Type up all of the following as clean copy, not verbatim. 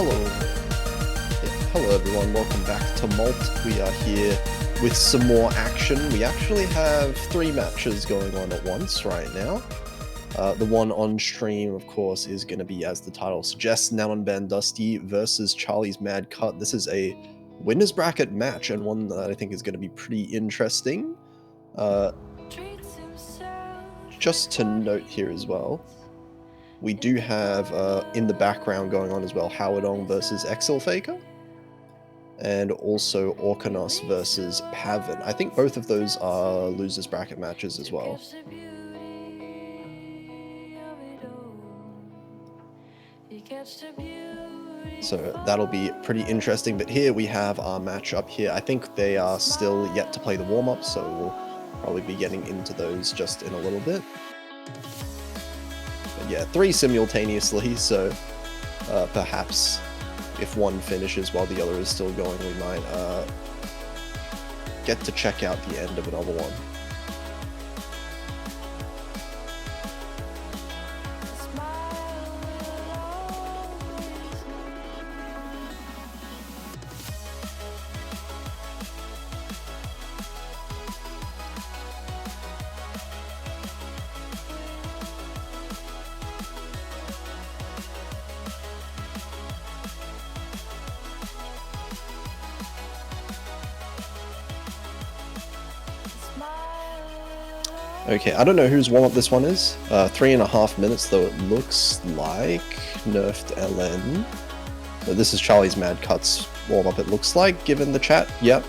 Hello. Hello everyone, welcome back to MALT. We are here with some more action. We actually have 3 matches going on at once right now. The one on stream, of course, is going to be, as the title suggests, nanonbandusty versus CharlisMadCut. This is a winner's bracket match, and one that I think is going to be pretty interesting. Just to note here as well, we do have in the background going on as well, howardong versus Exilfaker. and also Orkanos versus Pavan. I think both of those are losers bracket matches as well. So that'll be pretty interesting. But here we have our matchup here. I think they are still yet to play the warm-up, so we'll probably be getting into those just in a little bit. But yeah, 3 simultaneously, so perhaps if one finishes while the other is still going, we might get to check out the end of another one. Okay, I don't know whose warm-up this one is. 3.5 minutes, though it looks like nerfed LN. But this is CharlisMadCut's warm-up, it looks like, given the chat. Yep.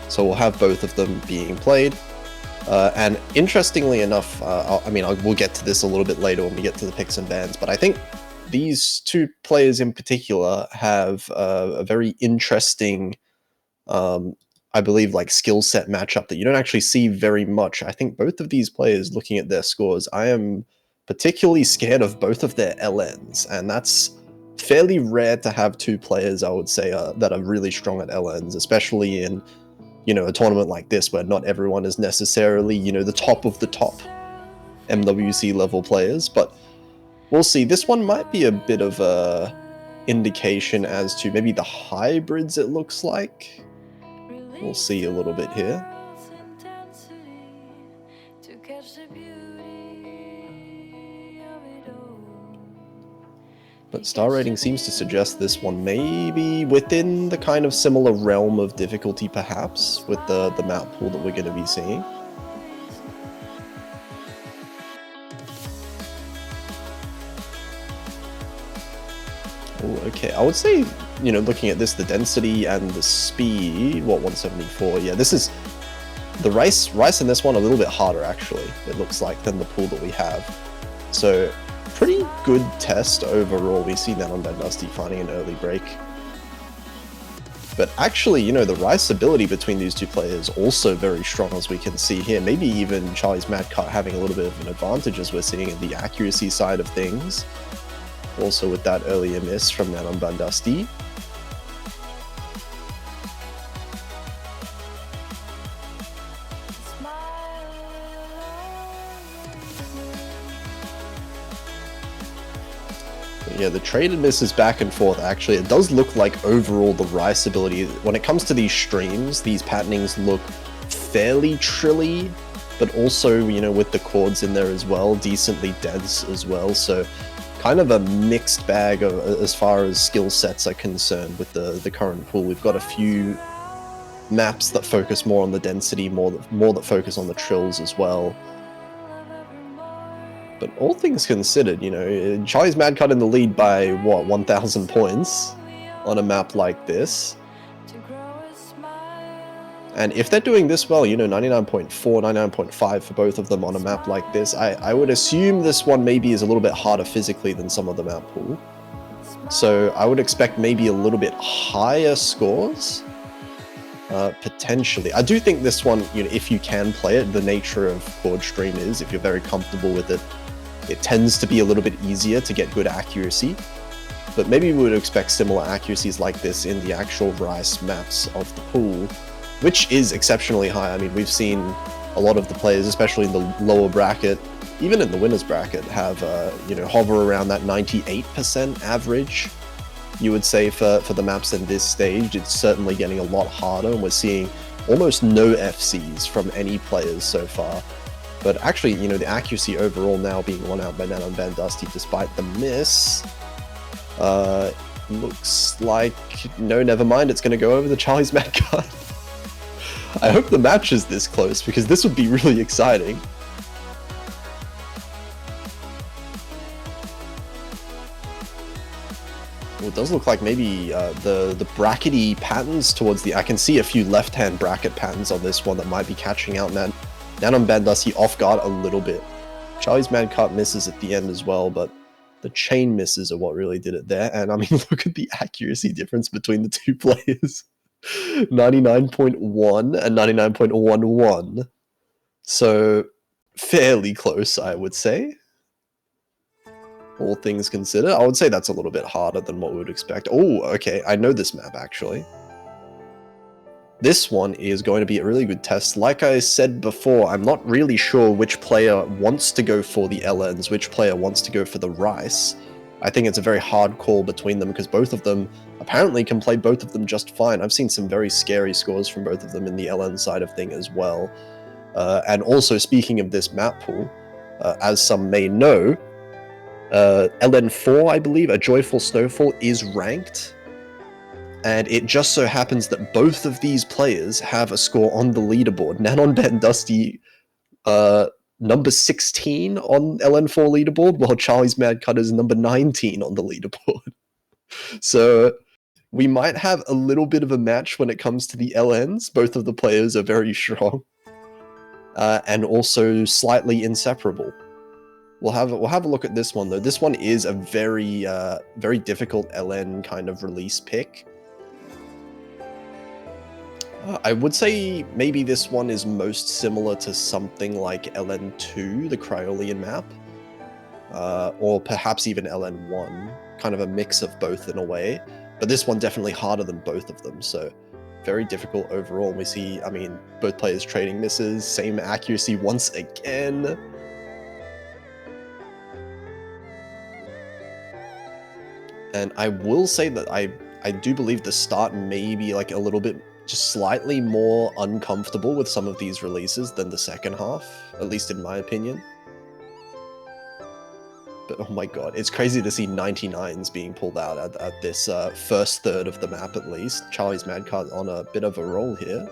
So we'll have both of them being played. And interestingly enough, we'll get to this a little bit later when we get to the picks and bans, but I think these two players in particular have a very interesting I believe, like, skill set matchup that you don't actually see very much. I think both of these players, looking at their scores, I am particularly scared of both of their LNs, and that's fairly rare to have 2 players, I would say, that are really strong at LNs, especially in, a tournament like this where not everyone is necessarily, the top of the top MWC level players, but we'll see. This one might be a bit of a indication as to maybe the hybrids, it looks like. We'll see a little bit here. But star rating seems to suggest this one may be within the kind of similar realm of difficulty, perhaps, with the map pool that we're going to be seeing. Okay, I would say, looking at this, the density and the speed, 174, yeah, this is, the rice in this one a little bit harder, actually, it looks like, than the pool that we have. So, pretty good test overall. We see nanonbandusty finding an early break. But actually, the rice ability between these two players also very strong, as we can see here. Maybe even CharlisMadCut having a little bit of an advantage, as we're seeing in the accuracy side of things. Also with that earlier miss from nanonbandusty. Yeah, the traded misses back and forth, actually. It does look like overall the rice ability, when it comes to these streams, these patternings look fairly trilly, but also, with the chords in there as well, decently dense as well, so kind of a mixed bag as far as skill sets are concerned with the current pool. We've got a few maps that focus more on the density, more that focus on the trills as well. But all things considered, CharlisMadCut in the lead by, 1,000 points on a map like this. And if they're doing this well, 99.4, 99.5 for both of them on a map like this, I would assume this one maybe is a little bit harder physically than some of the map pool. So I would expect maybe a little bit higher scores, potentially. I do think this one, if you can play it, the nature of chord stream is, if you're very comfortable with it, it tends to be a little bit easier to get good accuracy. But maybe we would expect similar accuracies like this in the actual rice maps of the pool, which is exceptionally high. I mean, we've seen a lot of the players, especially in the lower bracket, even in the winners bracket, have, hover around that 98% average, you would say, for the maps in this stage. It's certainly getting a lot harder, and we're seeing almost no FCs from any players so far. But actually, the accuracy overall now being won out by nanonbandusty despite the miss, looks like, no, never mind, it's going to go over the CharlisMadCut. I hope the match is this close, because this would be really exciting. Well, it does look like maybe the brackety patterns towards the... I can see a few left-hand bracket patterns on this one that might be catching out nanonbandusty off guard a little bit. CharlisMadCut misses at the end as well, but the chain misses are what really did it there. And I mean, look at the accuracy difference between the two players. 99.1 and 99.11. So fairly close, I would say. All things considered. I would say that's a little bit harder than what we would expect. Oh, okay. I know this map, actually. This one is going to be a really good test. Like I said before, I'm not really sure which player wants to go for the LNs, which player wants to go for the Rice. I think it's a very hard call between them because both of them apparently can play both of them just fine. I've seen some very scary scores from both of them in the LN side of thing as well. And also, speaking of this map pool, as some may know, LN4, I believe, A Joyful Snowfall, is ranked. And it just so happens that both of these players have a score on the leaderboard. nanonbandusty, number 16 on LN4 leaderboard, while CharlisMadCut is number 19 on the leaderboard. So we might have a little bit of a match when it comes to the LNs. Both of the players are very strong. And also slightly inseparable. We'll have a look at this one, though. This one is a very, very difficult LN kind of release pick. I would say maybe this one is most similar to something like LN2, the Cryolian map, or perhaps even LN1, kind of a mix of both in a way. But this one definitely harder than both of them, so very difficult overall. We see, I mean, both players trading misses, same accuracy once again. And I will say that I do believe the start may be like a little bit just slightly more uncomfortable with some of these releases than the second half, at least in my opinion. But oh my god, it's crazy to see 99s being pulled out at this first third of the map at least. CharlisMadCut on a bit of a roll here.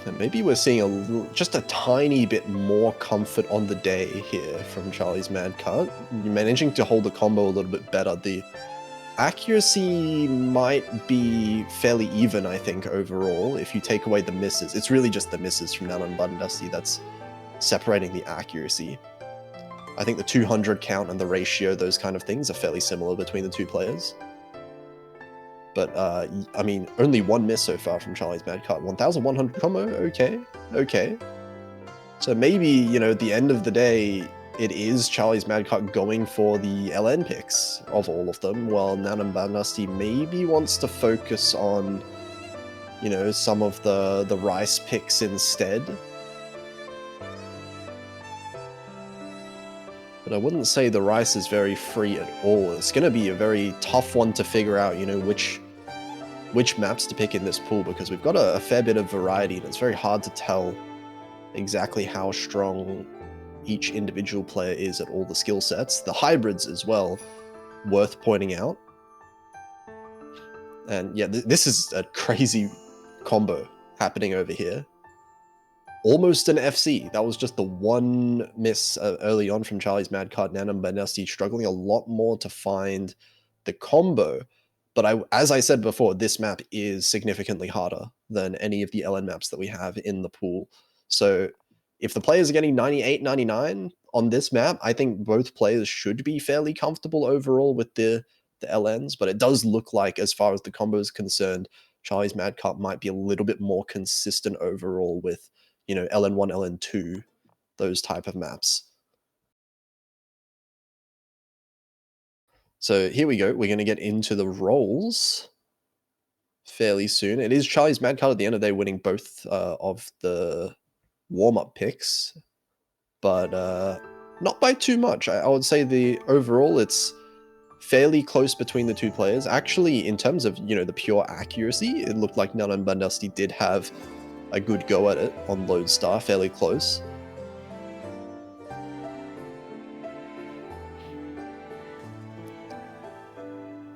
And maybe we're seeing just a tiny bit more comfort on the day here from CharlisMadCut. You're managing to hold the combo a little bit better. The accuracy might be fairly even, I think, overall, if you take away the misses. It's really just the misses from nanonbandusty that's separating the accuracy. I think the 200 count and the ratio, those kind of things, are fairly similar between the two players. But, I mean, only one miss so far from CharlisMadCut. 1,100 combo? Okay. So maybe, you know, at the end of the day, it is CharlisMadCut going for the LN picks of all of them, while nanonbandusty maybe wants to focus on, you know, some of the Rice picks instead. But I wouldn't say the Rice is very free at all. It's going to be a very tough one to figure out, you know, which maps to pick in this pool, because we've got a fair bit of variety, and it's very hard to tell exactly how strong each individual player is at all the skill sets. The hybrids as well, worth pointing out. And yeah, this is a crazy combo happening over here. Almost an FC. That was just the one miss early on from CharlisMadCut. nanonbandusty struggling a lot more to find the combo. But as I said before, this map is significantly harder than any of the LN maps that we have in the pool. So if the players are getting 98, 99 on this map, I think both players should be fairly comfortable overall with the LNs. But it does look like, as far as the combo is concerned, CharlisMadCut might be a little bit more consistent overall with, you know, LN1, LN2, those type of maps. So here we go. We're going to get into the rolls fairly soon. It is CharlisMadCut at the end of the day winning both of the warm-up picks, but not by too much. I would say the overall it's fairly close between the two players. Actually, in terms of, you know, the pure accuracy, it looked like nanonbandusty did have a good go at it on Lodestar, fairly close.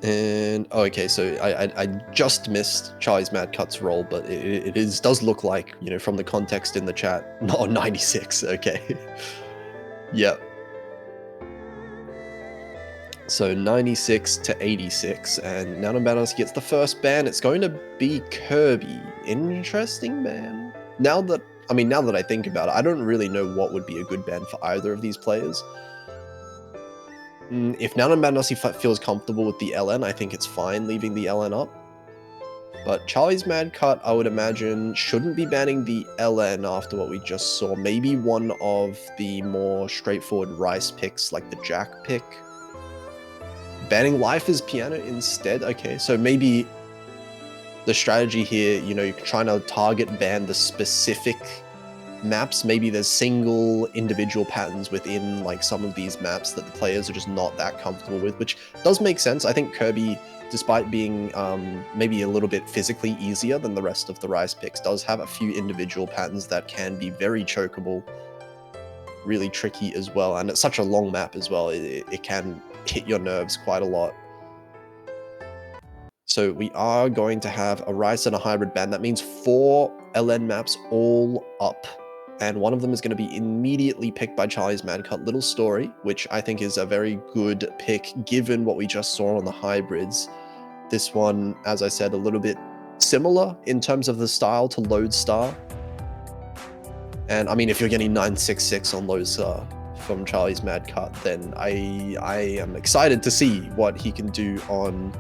And oh, okay, so I just missed CharlisMadCut's roll, but it does look like, you know, from the context in the chat, not 96. Okay. Yep. So 96 to 86, and nanonbandusty gets the first ban. It's going to be Kirby. Interesting ban. Now that I think about it, I don't really know what would be a good ban for either of these players. If nanonbandusty feels comfortable with the LN, I think it's fine leaving the LN up. But CharlisMadCut, I would imagine, shouldn't be banning the LN after what we just saw. Maybe one of the more straightforward Rice picks, like the Jack pick. Banning Life is Piano instead? Okay, so maybe the strategy here, you know, you're trying to target ban the specific maps. Maybe there's single individual patterns within like some of these maps that the players are just not that comfortable with, which does make sense. I think Kirby, despite being maybe a little bit physically easier than the rest of the Rice picks, does have a few individual patterns that can be very chokeable, really tricky as well. And it's such a long map as well. It can hit your nerves quite a lot. So we are going to have a Rice and a hybrid ban. That means 4 LN maps all up. And one of them is going to be immediately picked by CharlisMadCut, Little Story, which I think is a very good pick given what we just saw on the hybrids. This one, as I said, a little bit similar in terms of the style to Lodestar. And I mean, if you're getting 966 on Lodestar from CharlisMadCut, then I am excited to see what he can do on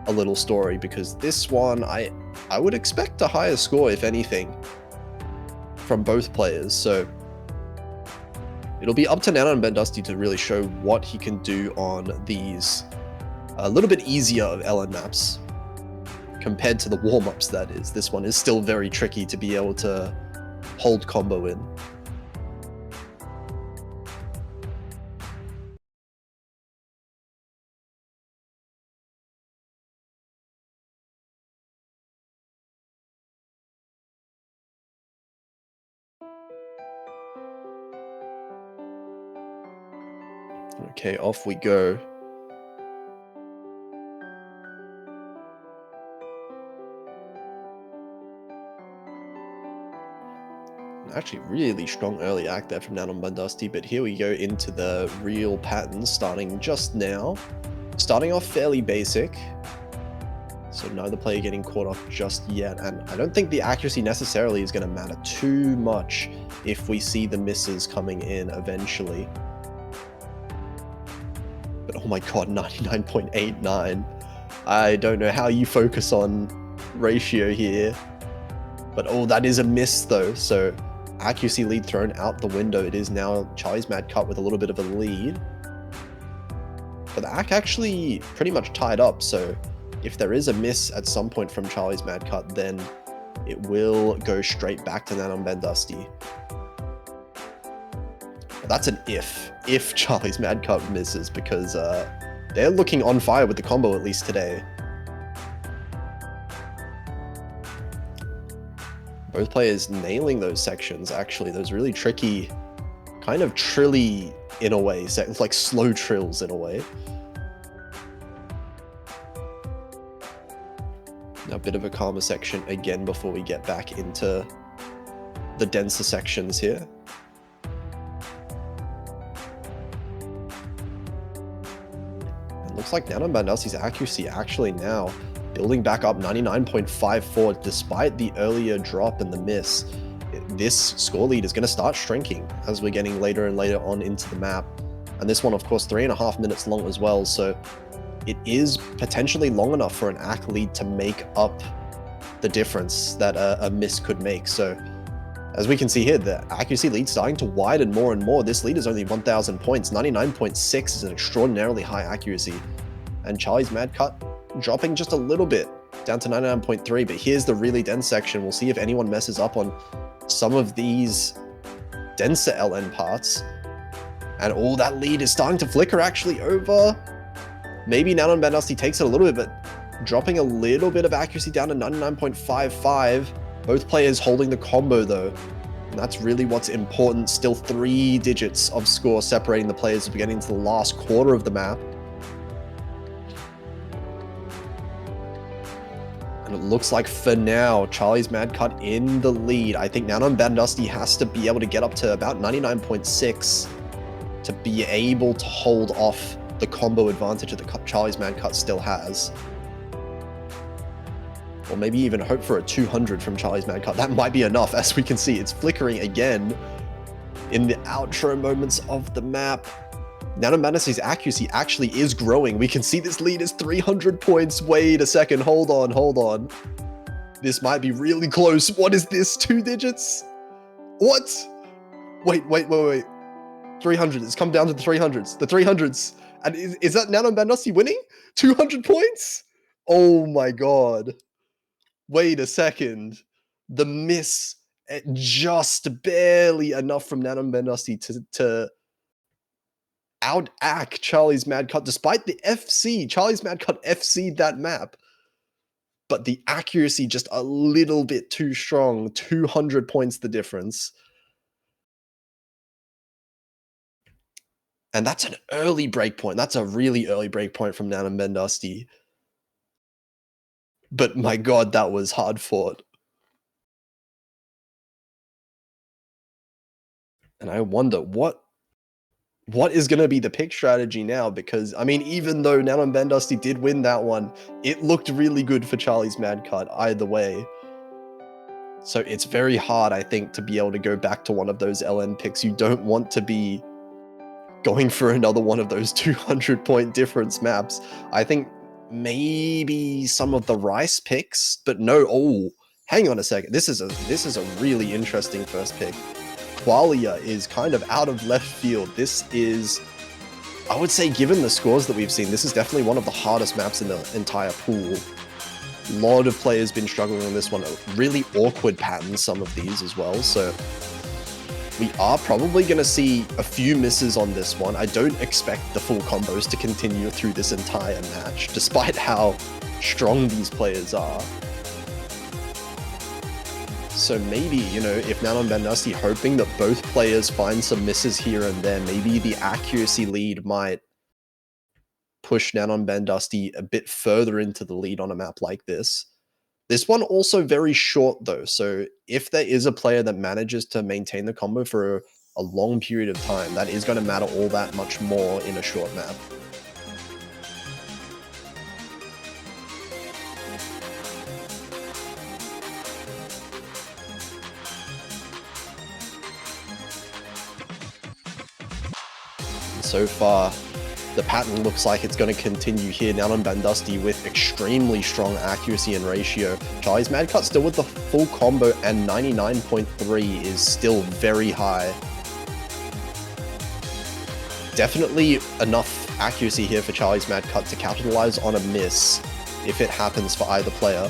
a Little Story, because this one I would expect a higher score, if anything, from both players. So it'll be up to nanonbandusty to really show what he can do on these a little bit easier of LN maps compared to the warm-ups. That is, this one is still very tricky to be able to hold combo in. Okay, off we go. Actually, really strong early act there from nanonbandusty, but here we go into the real patterns starting just now. Starting off fairly basic, so neither player getting caught off just yet, and I don't think the accuracy necessarily is going to matter too much if we see the misses coming in eventually. But oh my god, 99.89. I don't know how you focus on ratio here, but oh, that is a miss though, so accuracy lead thrown out the window. It is now CharlisMadCut with a little bit of a lead. But the act actually pretty much tied up, so if there is a miss at some point from CharlisMadCut, then it will go straight back to nanonbandusty. But that's an if CharlisMadCut misses, because they're looking on fire with the combo, at least today. Both players nailing those sections, actually, those really tricky, kind of trilly in a way, like slow trills in a way. Now a bit of a calmer section again before we get back into the denser sections here. It looks like nanonbandusty's accuracy actually now building back up, 99.54, despite the earlier drop and the miss. This score lead is going to start shrinking as we're getting later and later on into the map. And this one, of course, 3.5 minutes long as well, so it is potentially long enough for an ACK lead to make up the difference that a miss could make. So as we can see here, the accuracy lead starting to widen more and more. This lead is only 1,000 points. 99.6 is an extraordinarily high accuracy. And CharlisMadCut dropping just a little bit down to 99.3, but here's the really dense section. We'll see if anyone messes up on some of these denser LN parts. And all that lead is starting to flicker actually over. Maybe nanonbandusty takes it a little bit, but dropping a little bit of accuracy down to 99.55. Both players holding the combo though, and that's really what's important. Still 3 digits of score separating the players as we get into the last quarter of the map. And it looks like for now, CharlisMadCut in the lead. I think nanonbandusty has to be able to get up to about 99.6 to be able to hold off the combo advantage that CharlisMadCut still has. Or maybe even hope for a 200 from CharlisMadCut. That might be enough. As we can see, it's flickering again in the outro moments of the map. nanonbandusty's accuracy actually is growing. We can see this lead is 300 points. Wait a second. Hold on. This might be really close. What is this? 2 digits? What? Wait. 300. It's come down to the 300s. The 300s. And is that nanonbandusty winning? 200 points? Oh my god. Wait a second. The miss, just barely enough from nanonbandusty to out-act CharlisMadCut, despite the FC. CharlisMadCut FC'd that map. But the accuracy just a little bit too strong. 200 points the difference. And that's an early breakpoint. That's a really early breakpoint from nanonbandusty. But my god, that was hard fought. And I wonder what is going to be the pick strategy now? Because, I mean, even though nanonbandusty did win that one, it looked really good for CharlisMadCut either way. So it's very hard, I think, to be able to go back to one of those LN picks. You don't want to be going for another one of those 200-point difference maps. I think maybe some of the Rice picks, but no. Oh, hang on a second. This is a really interesting first pick. Qualia is kind of out of left field. This is, I would say, given the scores that we've seen, this is definitely one of the hardest maps in the entire pool. A lot of players been struggling on this one. Really awkward patterns, some of these as well. So we are probably going to see a few misses on this one. I don't expect the full combos to continue through this entire match, despite how strong these players are. So maybe, you know, if nanonbandusty hoping that both players find some misses here and there, maybe the accuracy lead might push nanonbandusty a bit further into the lead on a map like this. This one also very short though, so if there is a player that manages to maintain the combo for a long period of time, that is going to matter all that much more in a short map. So far, the pattern looks like it's going to continue here. nanonbandusty with extremely strong accuracy and ratio. CharlisMadCut still with the full combo, and 99.3 is still very high. Definitely enough accuracy here for CharlisMadCut to capitalize on a miss if it happens for either player.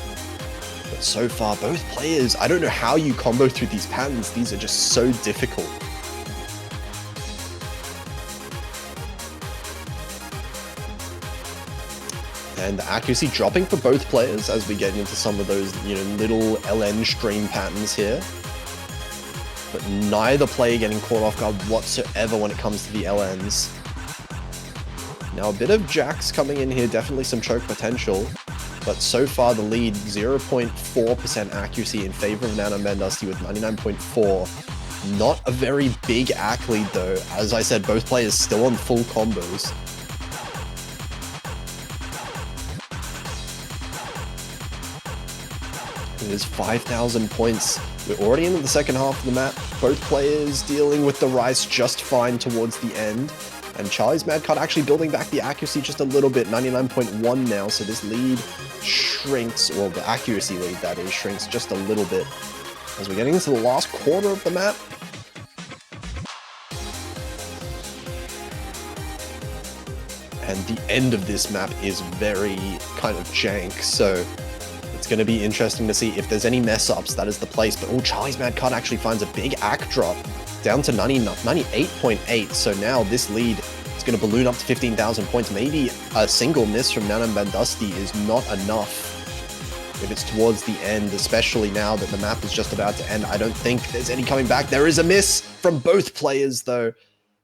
But so far, both players, I don't know how you combo through these patterns. These are just so difficult. And the accuracy dropping for both players as we get into some of those, you know, little LN stream patterns here. But neither player getting caught off guard whatsoever when it comes to the LNs. Now a bit of jacks coming in here, definitely some choke potential. But so far the lead, 0.4% accuracy in favor of nanonbandusty with 99.4. Not a very big ACK lead though. As I said, both players still on full combos. It is 5,000 points. We're already into the second half of the map. Both players dealing with the Rice just fine towards the end. And CharlisMadCut actually building back the accuracy just a little bit, 99.1 now. So this lead shrinks, well, the accuracy lead, that is, shrinks just a little bit. As we're getting into the last quarter of the map. And the end of this map is very kind of jank, so it's going to be interesting to see if there's any mess-ups. That is the place. But CharlisMadCut actually finds a big ACK drop down to 98.8. So now this lead is going to balloon up to 15,000 points. Maybe a single miss from nanonbandusty is not enough if it's towards the end, especially now that the map is just about to end. I don't think there's any coming back. There is a miss from both players, though,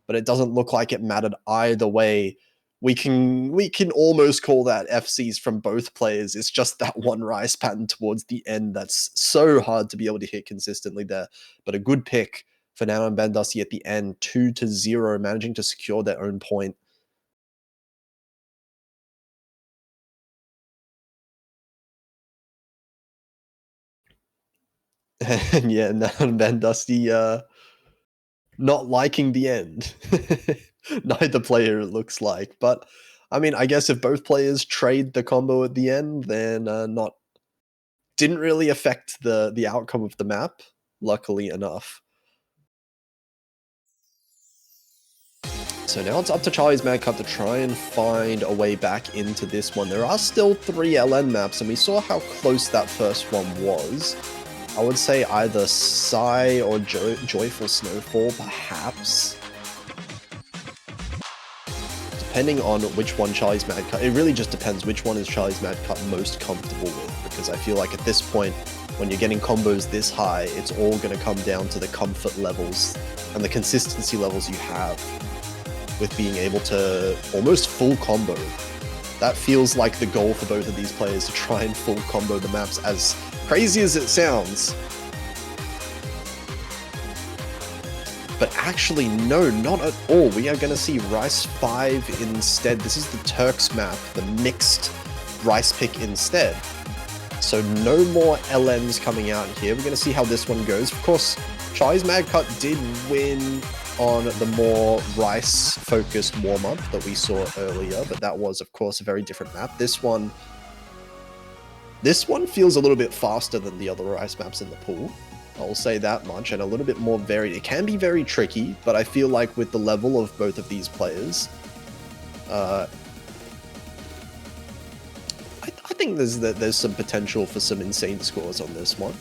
but it doesn't look like it mattered either way. we can almost call that FCs from both players. It's just that one Rice pattern towards the end that's so hard to be able to hit consistently there. But a good pick for nanonbandusty at the end, 2-0, managing to secure their own point. And yeah, nanonbandusty not liking the end. Neither player, it looks like. But I mean, I guess if both players trade the combo at the end, then not didn't really affect the outcome of the map, luckily enough. So now it's up to CharlisMadCut to try and find a way back into this one. There are still 3 LN maps, and we saw how close that first one was. I would say either Psy or Joyful Snowfall, perhaps. Depending on which one CharlisMadCut, it really just depends which one is CharlisMadCut most comfortable with, because I feel like at this point, when you're getting combos this high, it's all going to come down to the comfort levels and the consistency levels you have with being able to almost full combo. That feels like the goal for both of these players, to try and full combo the maps, as crazy as it sounds. But actually, no, not at all. We are going to see Rice 5 instead. This is the Turks map, the mixed Rice pick instead. So no more LMs coming out here. We're going to see how this one goes. Of course, CharlisMadCut did win on the more Rice-focused warm-up that we saw earlier, but that was, of course, a very different map. This one feels a little bit faster than the other Rice maps in the pool. I'll say that much, and a little bit more varied. It can be very tricky, but I feel like with the level of both of these players, I think there's some potential for some insane scores on this one.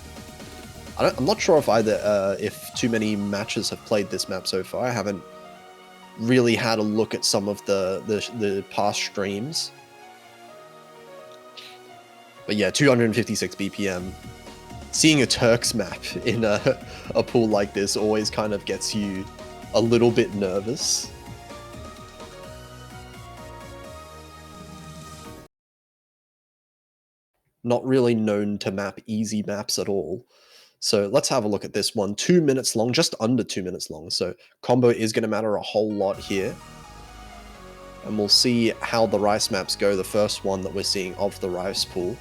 I'm not sure if too many matches have played this map so far. I haven't really had a look at some of the past streams. But yeah, 256 BPM. Seeing a Turks map in a pool like this always kind of gets you a little bit nervous. Not really known to map easy maps at all. So let's have a look at this one. 2 minutes long, just under 2 minutes long. So combo is going to matter a whole lot here. And we'll see how the Rice maps go, the first one that we're seeing of the Rice pool.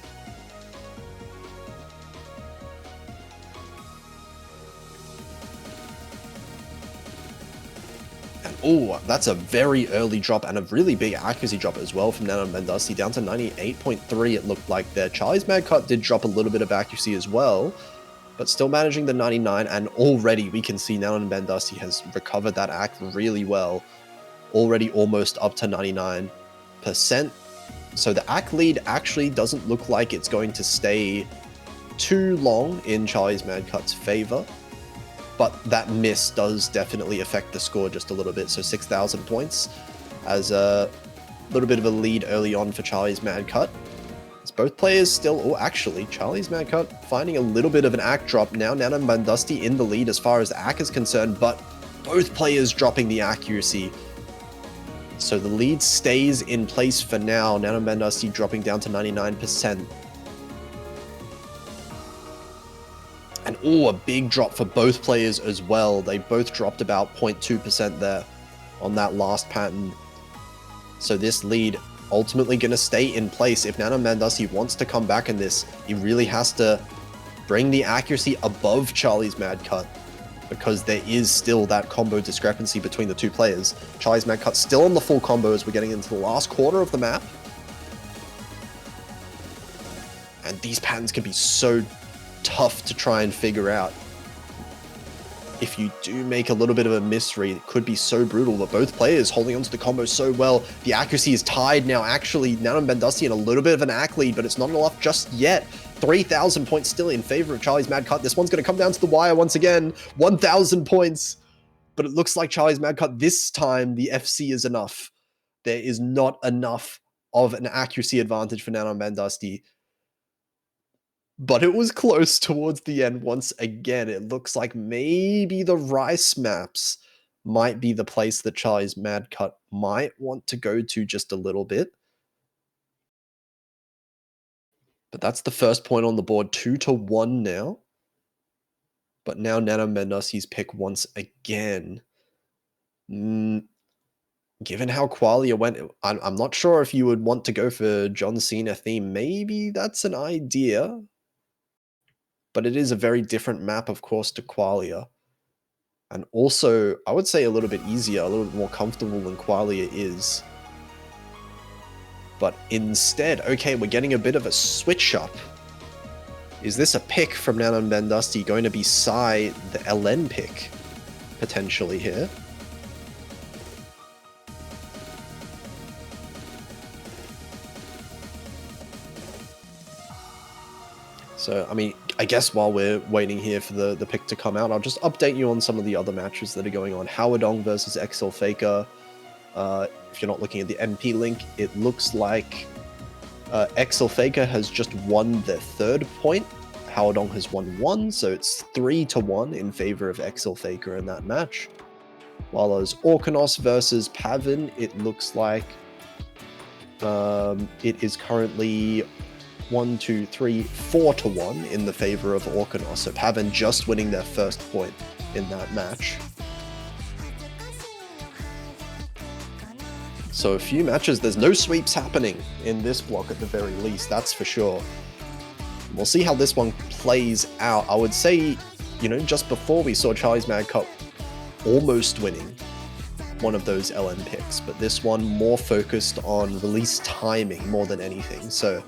Oh, that's a very early drop and a really big accuracy drop as well from nanonbandusty, down to 98.3 it looked like there. CharlisMadCut did drop a little bit of accuracy as well, but still managing the 99, and already we can see nanonbandusty has recovered that act really well. Already almost up to 99%. So the act lead actually doesn't look like it's going to stay too long in CharlisMadCut's favor. But that miss does definitely affect the score just a little bit. So 6,000 points as a little bit of a lead early on for CharlisMadCut. As both players still, oh, actually, CharlisMadCut finding a little bit of an act drop now. nanonbandusty in the lead as far as the act is concerned, but both players dropping the accuracy. So the lead stays in place for now. nanonbandusty dropping down to 99%. And oh, a big drop for both players as well. They both dropped about 0.2% there on that last pattern. So this lead ultimately going to stay in place. If nanonbandusty wants to come back in this, he really has to bring the accuracy above CharlisMadCut, because there is still that combo discrepancy between the two players. CharlisMadCut still on the full combo as we're getting into the last quarter of the map. And these patterns can be so tough to try and figure out. If you do make a little bit of a misread, it could be so brutal, but both players holding onto the combo so well. The accuracy is tied now. Actually, nanonbandusty in a little bit of an act lead, but it's not enough just yet. 3,000 points still in favor of CharlisMadCut. This one's going to come down to the wire once again. 1,000 points. But it looks like CharlisMadCut, this time the FC is enough. There is not enough of an accuracy advantage for nanonbandusty. But it was close towards the end once again. It looks like maybe the Rice maps might be the place that CharlisMadCut might want to go to just a little bit. But that's the first point on the board, 2-1 now. But now nanonbandusty's pick once again. Given how Qualia went, I'm not sure if you would want to go for John Cena theme. Maybe that's an idea. But it is a very different map, of course, to Qualia. And also, I would say a little bit easier, a little bit more comfortable than Qualia is. But instead, okay, we're getting a bit of a switch up. Is this a pick from nanonbandusty going to be Psy, the LN pick, potentially here? So, I mean, I guess while we're waiting here for the pick to come out, I'll just update you on some of the other matches that are going on. Howardong versus Exilfaker. If you're not looking at the MP link, it looks like Exilfaker has just won their third point. Howardong has won one, so it's 3-1 in favor of Exilfaker in that match. While as Orkanos versus Pavin, it looks like it is currently 4-1 in the favor of Orkanos. So Pavin just winning their first point in that match. So a few matches, there's no sweeps happening in this block at the very least, that's for sure. We'll see how this one plays out. I would say, you know, just before we saw CharlisMadCut almost winning one of those LN picks, but this one more focused on release timing more than anything. So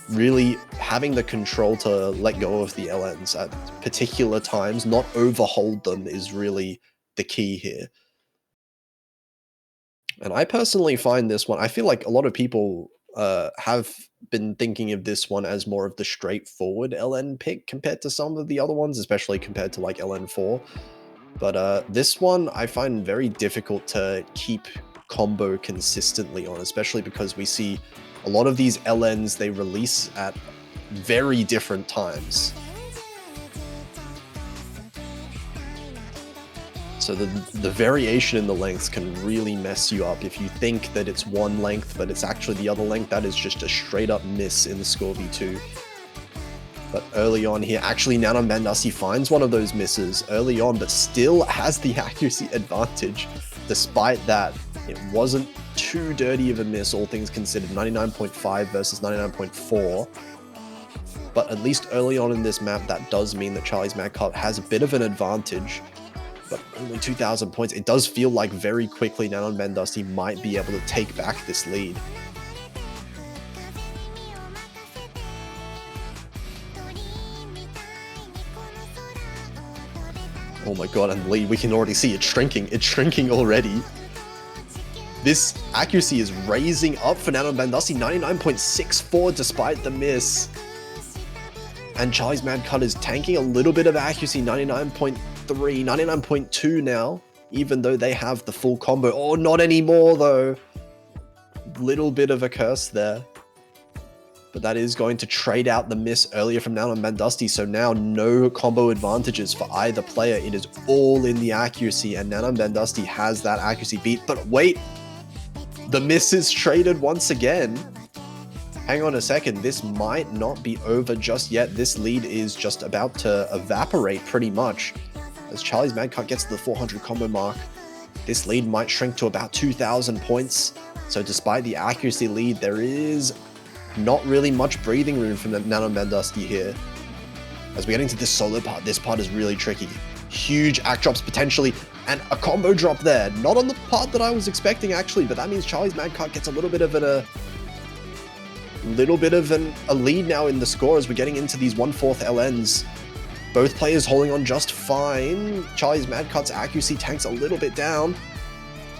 really having the control to let go of the LNs at particular times, not overhold them, is really the key here. And I personally find this one, I feel like a lot of people have been thinking of this one as more of the straightforward LN pick compared to some of the other ones, especially compared to like LN4. But this one I find very difficult to keep combo consistently on, especially because we see a lot of these LNs, they release at very different times. So the variation in the lengths can really mess you up. If you think that it's one length, but it's actually the other length, that is just a straight up miss in the Score V2. But early on here, actually nanonbandusty finds one of those misses early on, but still has the accuracy advantage. Despite that, it wasn't too dirty of a miss, all things considered. 99.5 versus 99.4. But at least early on in this map, that does mean that CharlisMadCut has a bit of an advantage. But only 2,000 points. It does feel like very quickly nanonbandusty might be able to take back this lead. Oh my god, and lead, we can already see it's shrinking. It's shrinking already. This accuracy is raising up for nanonbandusty, 99.64 despite the miss. And CharlisMadCut is tanking a little bit of accuracy, 99.3, 99.2 now, even though they have the full combo. Oh, not anymore though. Little bit of a curse there. But that is going to trade out the miss earlier from nanonbandusty, so now no combo advantages for either player. It is all in the accuracy, and nanonbandusty has that accuracy beat. But wait, the miss is traded once again. Hang on a second, this might not be over just yet. This lead is just about to evaporate pretty much. As CharlisMadCut gets to the 400 combo mark, this lead might shrink to about 2,000 points. So despite the accuracy lead, there is not really much breathing room from nanonbandusty here. As we get into this solo part, this part is really tricky. Huge act drops potentially, and a combo drop there. Not on the part that I was expecting actually, but that means CharlisMadCut gets a little bit of a lead now in the score as we're getting into these 1/4 LNs. Both players holding on just fine. CharlisMadCut's accuracy tanks a little bit down,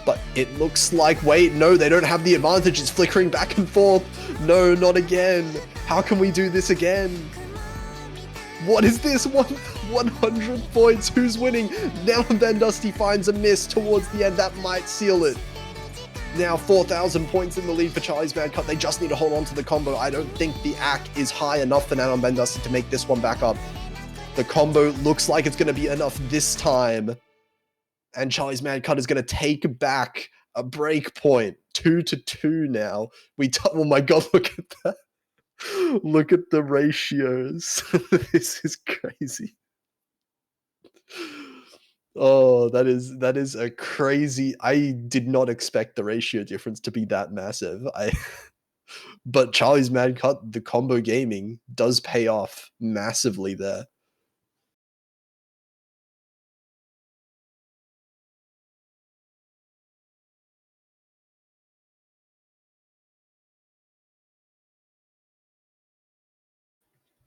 but it looks like, wait, no, they don't have the advantage. It's flickering back and forth. No, not again. How can we do this again? What is this? 100 points. Who's winning? nanonbandusty finds a miss towards the end. That might seal it. Now 4,000 points in the lead for CharlisMadCut. They just need to hold on to the combo. I don't think the AC is high enough for nanonbandusty to make this one back up. The combo looks like it's going to be enough this time. And CharlisMadCut is going to take back a break point. 2-2 now. Oh my god, look at that. Look at the ratios. This is crazy. Oh, that is a crazy. I did not expect the ratio difference to be that massive. But CharlisMadCut, the combo gaming does pay off massively there.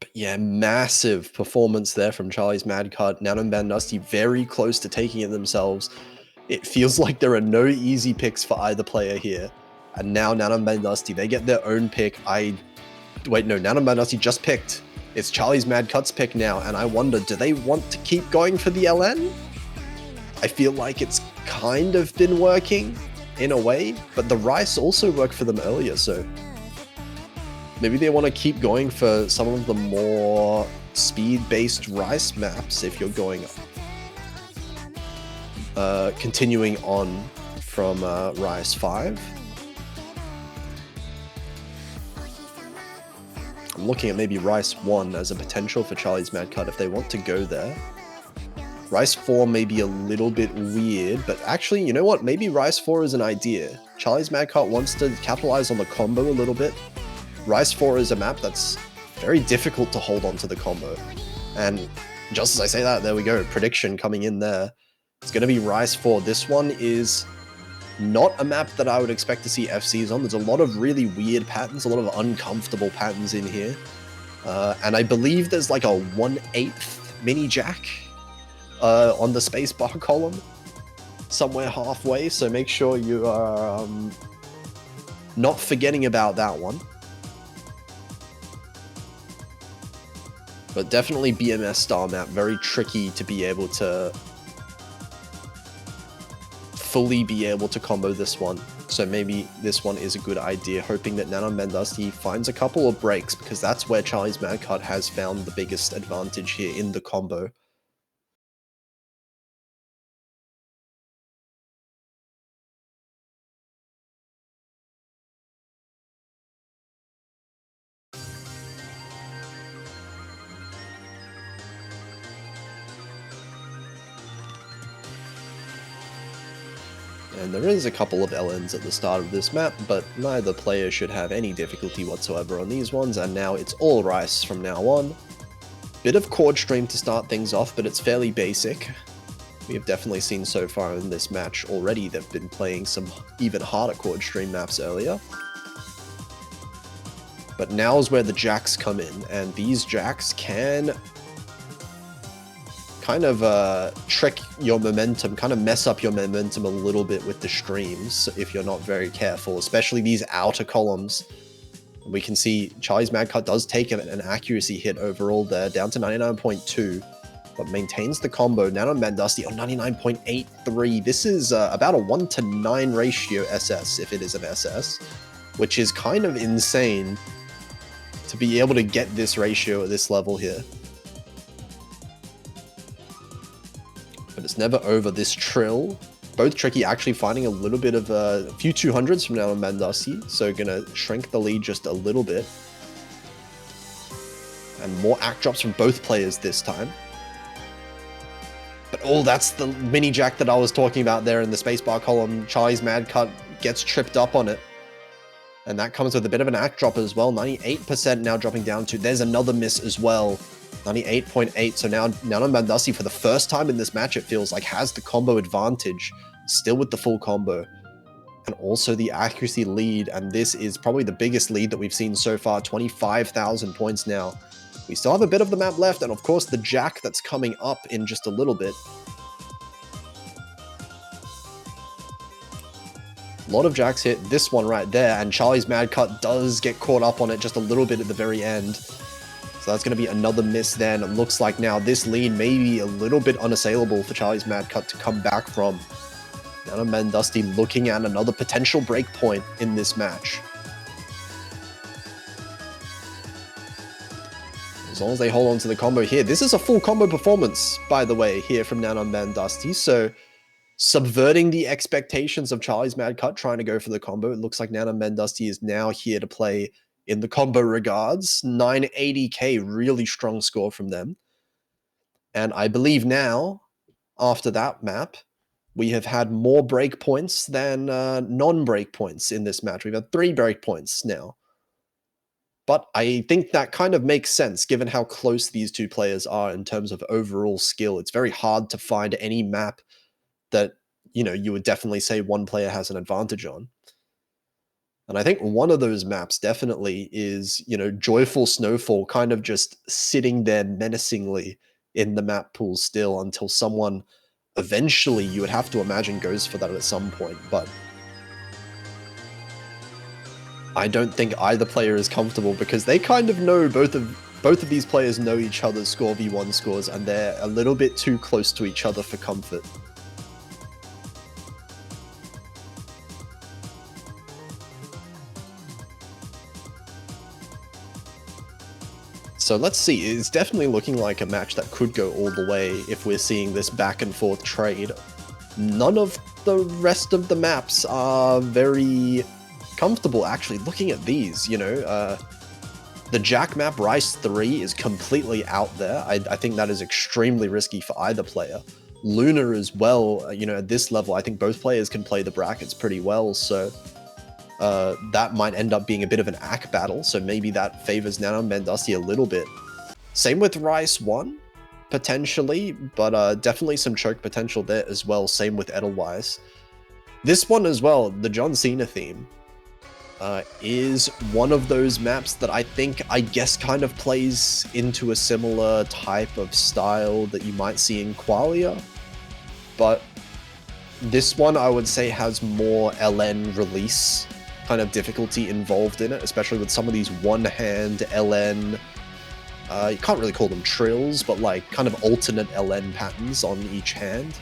But yeah, massive performance there from CharlisMadCut. nanonbandusty very close to taking it themselves. It feels like there are no easy picks for either player here. And now nanonbandusty, they get their own pick. Wait, no, nanonbandusty just picked. It's CharlisMadCut's pick now, and I wonder, do they want to keep going for the LN? I feel like it's kind of been working in a way, but the Rice also worked for them earlier, so maybe they want to keep going for some of the more speed-based Rice maps if you're going continuing on from Rice 5. I'm looking at maybe Rice 1 as a potential for CharlisMadCut if they want to go there. Rice 4 may be a little bit weird, but actually, you know what? Maybe Rice 4 is an idea. CharlisMadCut wants to capitalize on the combo a little bit. Rice 4 is a map that's very difficult to hold on to the combo. And just as I say that, there we go. Prediction coming in there. It's going to be Rice 4. This one is not a map that I would expect to see FCs on. There's a lot of really weird patterns, a lot of uncomfortable patterns in here. And I believe there's like a 1/8 mini jack on the spacebar column somewhere halfway. So make sure you are not forgetting about that one. But definitely BMS style map, very tricky to be able to fully be able to combo this one. So maybe this one is a good idea, hoping that nanonbandusty finds a couple of breaks, because that's where CharlisMadCut has found the biggest advantage here in the combo. And there is a couple of LNs at the start of this map, but neither player should have any difficulty whatsoever on these ones, and now it's all Rice from now on. Bit of chord stream to start things off, but it's fairly basic. We have definitely seen so far in this match already they've been playing some even harder chord stream maps earlier. But now is where the jacks come in, and these jacks can kind of trick your momentum, kind of mess up your momentum a little bit with the streams if you're not very careful, especially these outer columns. We can see CharlisMadCut does take an accuracy hit overall there, down to 99.2, but maintains the combo. nanonbandusty on 99.83. This is about a 1-to-9 ratio SS, if it is an SS, which is kind of insane to be able to get this ratio at this level here. But it's never over this trill. Both tricky, actually finding a little bit of a few 200s from nanonbandusty, so gonna shrink the lead just a little bit. And more act drops from both players this time. But oh, that's the mini jack that I was talking about there in the spacebar column. CharlisMadCut gets tripped up on it. And that comes with a bit of an act drop as well. 98% now dropping down to, there's another miss as well. 98.8, so now nanonbandusty for the first time in this match, it feels like, has the combo advantage, still with the full combo. And also the accuracy lead, and this is probably the biggest lead that we've seen so far, 25,000 points now. We still have a bit of the map left, and of course the jack that's coming up in just a little bit. A lot of jacks hit this one right there, and CharlisMadCut does get caught up on it just a little bit at the very end. So that's going to be another miss then. It looks like now this lead may be a little bit unassailable for CharlisMadCut to come back from. nanonbandusty looking at another potential break point in this match. As long as they hold on to the combo here. This is a full combo performance, by the way, here from nanonbandusty. So subverting the expectations of CharlisMadCut trying to go for the combo. It looks like nanonbandusty is now here to play in the combo regards. 980k, really strong score from them. And I believe now, after that map, we have had more breakpoints than non-breakpoints in this match. We've had 3 breakpoints now. But I think that kind of makes sense given how close these two players are in terms of overall skill. It's very hard to find any map that, you would definitely say one player has an advantage on. And I think one of those maps definitely is, Joyful Snowfall kind of just sitting there menacingly in the map pool still until someone eventually, you would have to imagine, goes for that at some point. But I don't think either player is comfortable because they kind of know both of these players know each other's score v1 scores, and they're a little bit too close to each other for comfort. So let's see, it's definitely looking like a match that could go all the way if we're seeing this back and forth trade. None of the rest of the maps are very comfortable, actually. Looking at these, the Jack map, Rice 3, is completely out there. I think that is extremely risky for either player. Luna as well, at this level, I think both players can play the brackets pretty well, so that might end up being a bit of an ACK battle, so maybe that favors nanonbandusty a little bit. Same with Rice 1, potentially, but definitely some choke potential there as well. Same with Edelweiss. This one as well, the John Cena theme, is one of those maps that I guess kind of plays into a similar type of style that you might see in Qualia, but this one I would say has more LN release kind of difficulty involved in it, especially with some of these one-hand LN, you can't really call them trills, but like kind of alternate LN patterns on each hand.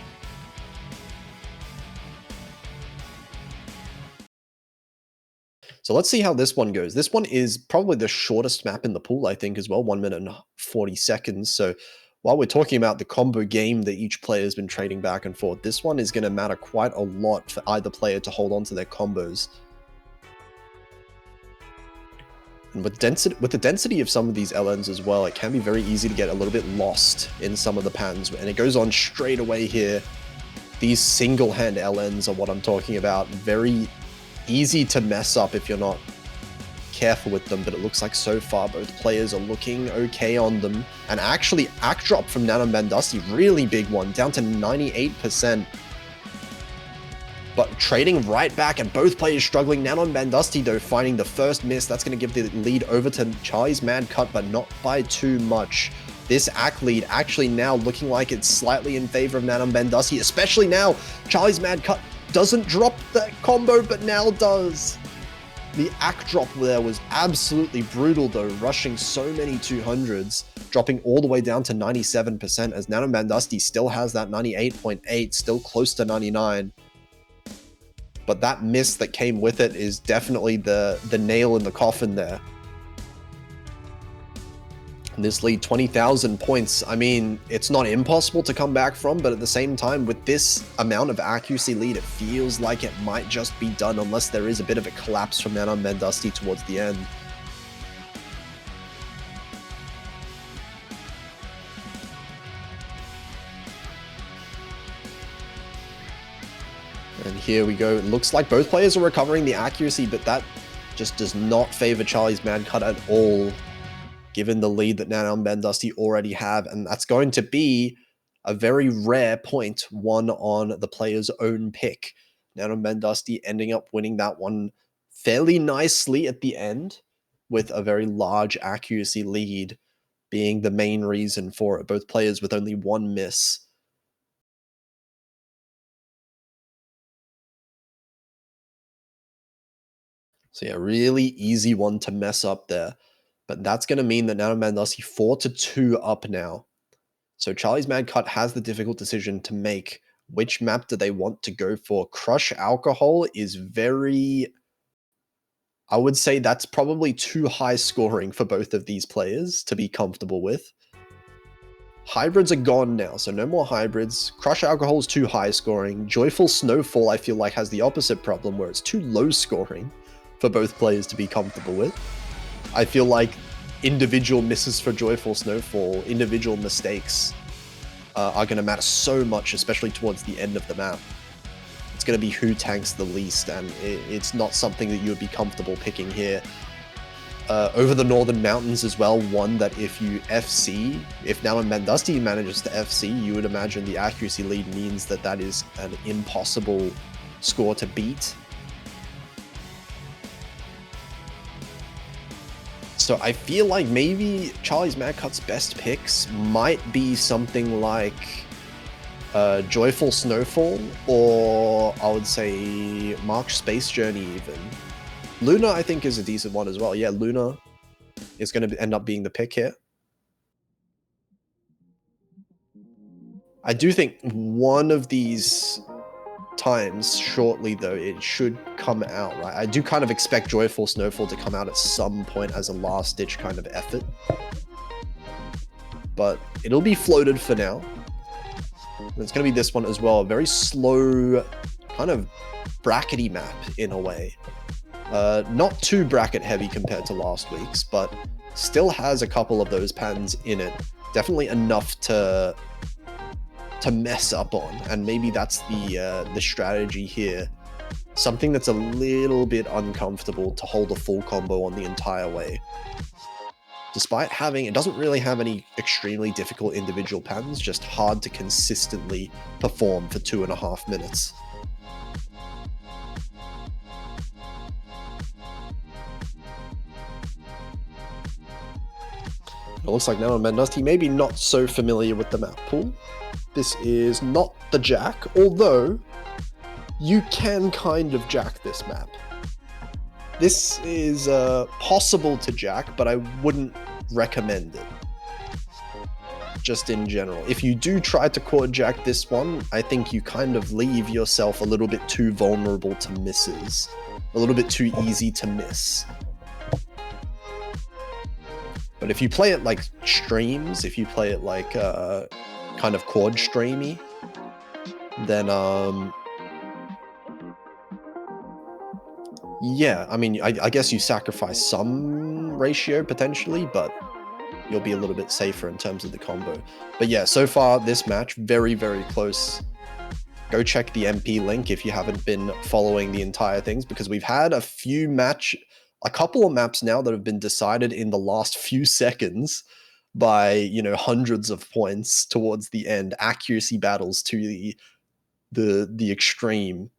So let's see how this one goes. This one is probably the shortest map in the pool, I think, as well, 1 minute and 40 seconds. So while we're talking about the combo game that each player has been trading back and forth, this one is going to matter quite a lot for either player to hold on to their combos. And with the density of some of these LNs as well, it can be very easy to get a little bit lost in some of the patterns, and it goes on straight away here. These single-hand LNs are what I'm talking about. Very easy to mess up if you're not careful with them, but it looks like so far both players are looking okay on them. And actually, ACK drop from nanonbandusty, really big one, down to 98%. But trading right back, and both players struggling. nanonbandusty, though, finding the first miss. That's going to give the lead over to CharlisMadCut, but not by too much. This ACK lead actually now looking like it's slightly in favor of nanonbandusty, especially now. CharlisMadCut doesn't drop that combo, but now does. The ACK drop there was absolutely brutal, though, rushing so many 200s, dropping all the way down to 97%, as nanonbandusty still has that 98.8, still close to 99. But that miss that came with it is definitely the nail in the coffin there. And this lead, 20,000 points. I mean, it's not impossible to come back from, but at the same time, with this amount of accuracy lead, it feels like it might just be done unless there is a bit of a collapse from nanonbandusty towards the end. And here we go. It looks like both players are recovering the accuracy, but that just does not favor CharlisMadCut at all, given the lead that nanonbandusty already have. And that's going to be a very rare point, one on the player's own pick. nanonbandusty ending up winning that one fairly nicely at the end, with a very large accuracy lead being the main reason for it. Both players with only one miss. So yeah, really easy one to mess up there. But that's going to mean that nanonbandusty 4-2 up now. So CharlisMadCut has the difficult decision to make. Which map do they want to go for? Crush Alcohol is very... I would say that's probably too high scoring for both of these players to be comfortable with. Hybrids are gone now, so no more hybrids. Crush Alcohol is too high scoring. Joyful Snowfall, I feel like, has the opposite problem, where it's too low scoring for both players to be comfortable with. I feel like individual misses for Joyful Snowfall, individual mistakes, are going to matter so much, especially towards the end of the map. It's going to be who tanks the least, and it's not something that you would be comfortable picking here. Over the Northern Mountains as well, one that if you FC, if nanonbandusty manages to FC, you would imagine the accuracy lead means that that is an impossible score to beat. So I feel like maybe CharlisMadCut's best picks might be something like Joyful Snowfall, or I would say March Space Journey even. Luna, I think, is a decent one as well. Yeah, Luna is going to end up being the pick here. I do think one of these times shortly, though, it should come out, right? I do kind of expect Joyful Snowfall to come out at some point as a last-ditch kind of effort. But it'll be floated for now. And it's going to be this one as well. A very slow, kind of brackety map in a way. Not too bracket heavy compared to last week's, but still has a couple of those patterns in it. Definitely enough to mess up on, and maybe that's the strategy here. Something that's a little bit uncomfortable to hold a full combo on the entire way. Despite having, it doesn't really have any extremely difficult individual patterns, just hard to consistently perform for 2.5 minutes. It looks like nanonbandusty maybe not so familiar with the map pool. This is not the Jack, although you can kind of Jack this map. This is possible to Jack, but I wouldn't recommend it. Just in general. If you do try to core Jack this one, I think you kind of leave yourself a little bit too vulnerable to misses. A little bit too easy to miss. But if you play it like streams, if you play it like kind of quad streamy, then yeah, I mean, I guess you sacrifice some ratio potentially, but you'll be a little bit safer in terms of the combo. But yeah, so far this match, very, very close. Go check the MP link if you haven't been following the entire things, because we've had a couple of maps now that have been decided in the last few seconds by, you know, hundreds of points towards the end. Accuracy battles to the extreme